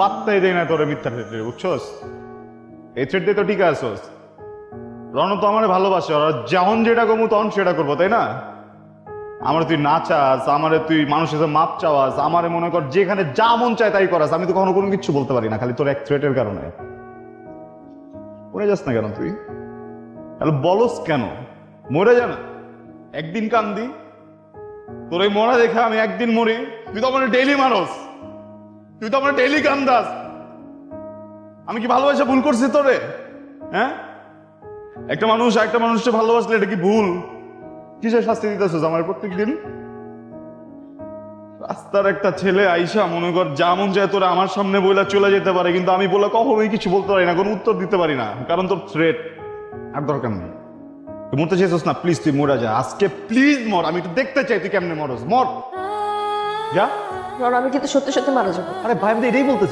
পাত্তাই দেয় না তোরে মিথ্যা থ্রেট বুঝছস? এই থ্রেট দিয়ে তো ঠিক আছস। রণ তো আমার ভালোবাসে, আর যখন যেটা করবো তখন সেটা করবো, তাই না? আমার তুই না চাস, আমারে তুই মানুষের কাছে মাপ চাওয়াস, আমারে মনে কর যেখানে যা মন চায় তাই করাস, আমি তো কখনো কোনো কিছু বলতে পারি না, খালি তোর এক থ্রেটের কারণে। মরে যাস না কেন তুই? তাহলে বলস কেন? মরে যা না, একদিন কান্দি। তোর এই মরা দেখে আমি একদিন মরি, তুই তো আমার ডেইলি মারস, তুই তো আমার ডেইলি কান্দাস। আমি কি ভালোবাসা ভুল করছি তোরে? হ্যাঁ, একটা মানুষ একটা মানুষকে ভালোবাসলে এটা কি ভুল? কিসের শাস্তি দিতেছিস আমার প্রত্যেকদিন? রাস্তার একটা ছেলে আইসা মনে কর যা মন চায় তোরা আমার সামনে বইলা চলে যেতে পারে, কিন্তু আমি বলে কখনোই কিছু বলতে পারি না, কোনো উত্তর দিতে পারি না, কারণ তোর থ্রেট। আর দরকার নেই, তুই মরতে চাইছিস না, প্লিজ তুই মরে যা আজকে, প্লিজ মর, আমি একটু দেখতে চাই তুই কেমনে মরস, মর যা। রণ, আমি কিন্তু সত্যি সত্যি মারা যাবো। আরে ভাই, আমি তো এটাই বলতেছি।